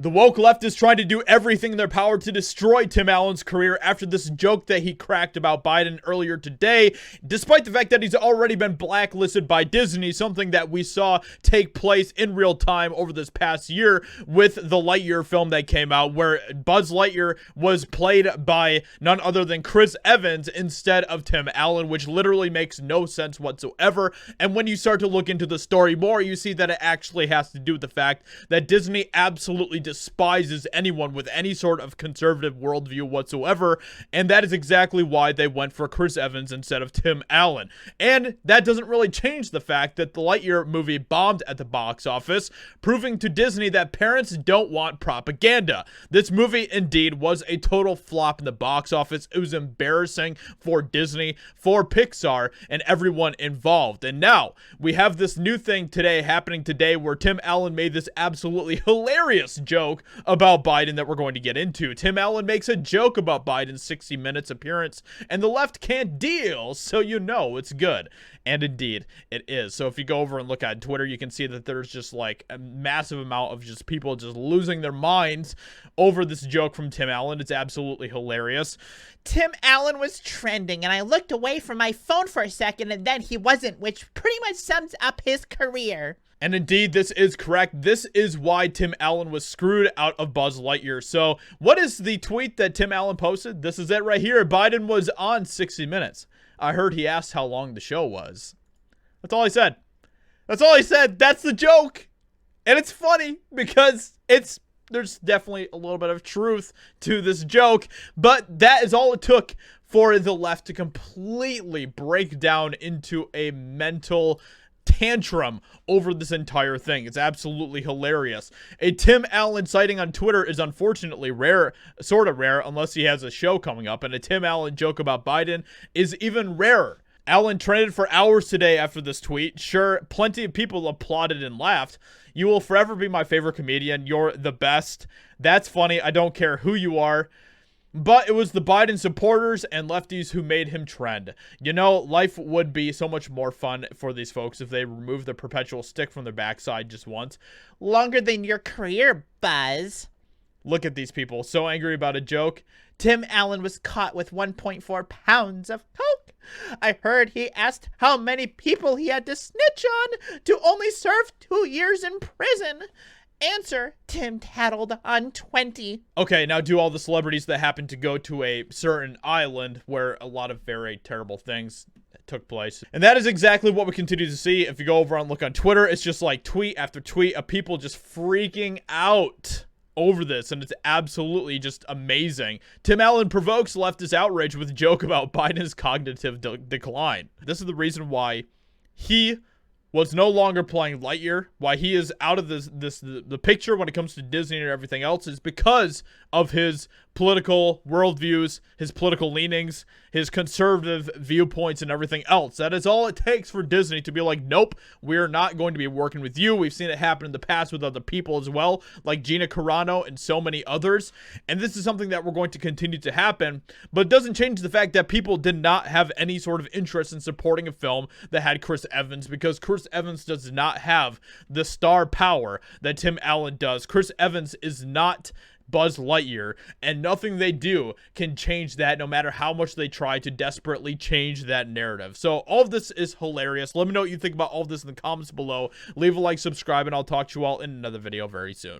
The woke left is trying to do everything in their power to destroy Tim Allen's career after this joke that he cracked about Biden earlier today, despite the fact that he's already been blacklisted by Disney, something that we saw take place in real time over this past year with the Lightyear film that came out, where Buzz Lightyear was played by none other than Chris Evans instead of Tim Allen, which literally makes no sense whatsoever. And when you start to look into the story more, you see that it actually has to do with the fact that Disney absolutely despises anyone with any sort of conservative worldview whatsoever, and that is exactly why they went for Chris Evans instead of Tim Allen. And that doesn't really change the fact that the Lightyear movie bombed at the box office, proving to Disney that parents don't want propaganda. This movie indeed was a total flop in the box office. It was embarrassing for Disney, for Pixar, and everyone involved. And now we have this new thing happening today where Tim Allen made this absolutely hilarious joke about Biden that we're going to get into. Tim Allen makes a joke about Biden's 60 Minutes appearance, and the left can't deal, so you know it's good. And indeed, it is. So if you go over and look on Twitter, you can see that there's just like a massive amount of just people just losing their minds over this joke from Tim Allen. It's absolutely hilarious. Tim Allen was trending, and I looked away from my phone for a second, and then he wasn't, which pretty much sums up his career. And indeed, this is correct. This is why Tim Allen was screwed out of Buzz Lightyear. So what is the tweet that Tim Allen posted? This is it right here. Biden was on 60 Minutes. I heard he asked how long the show was. That's all he said. That's all he said. That's the joke. And it's funny because there's definitely a little bit of truth to this joke, but that is all it took for the left to completely break down into a mental tantrum over this entire thing. It's absolutely hilarious. A Tim Allen sighting on Twitter is unfortunately rare, sort of rare, unless he has a show coming up, and a Tim Allen joke about Biden is even rarer. Allen trended for hours today after this tweet. Sure, plenty of people applauded and laughed. You will forever be my favorite comedian. You're the best. That's funny. I don't care who you are. But it was the Biden supporters and lefties who made him trend. You know, life would be so much more fun for these folks if they removed the perpetual stick from their backside just once. Longer than your career, Buzz. Look at these people, so angry about a joke. Tim Allen was caught with 1.4 pounds of coke. I heard he asked how many people he had to snitch on to only serve 2 years in prison. Answer, Tim tattled on 20. Okay, now do all the celebrities that happen to go to a certain island where a lot of very terrible things took place. And that is exactly what we continue to see. If you go over and look on Twitter, it's just like tweet after tweet of people just freaking out over this, and it's absolutely just amazing. Tim Allen provokes leftist outrage with a joke about Biden's cognitive decline. This is the reason why he was no longer playing Lightyear, why he is out of the picture when it comes to Disney and everything else, is because of his political worldviews, his political leanings, his conservative viewpoints, and everything else. That is all it takes for Disney to be like, nope, we're not going to be working with you. We've seen it happen in the past with other people as well, like Gina Carano and so many others. And this is something that we're going to continue to happen, but it doesn't change the fact that people did not have any sort of interest in supporting a film that had Chris Evans, because Chris Evans does not have the star power that Tim Allen does. Chris Evans is not Buzz Lightyear, and nothing they do can change that, no matter how much they try to desperately change that narrative. So all of this is hilarious. Let me know what you think about all of this in the comments below. Leave a like, subscribe, and I'll talk to you all in another video very soon.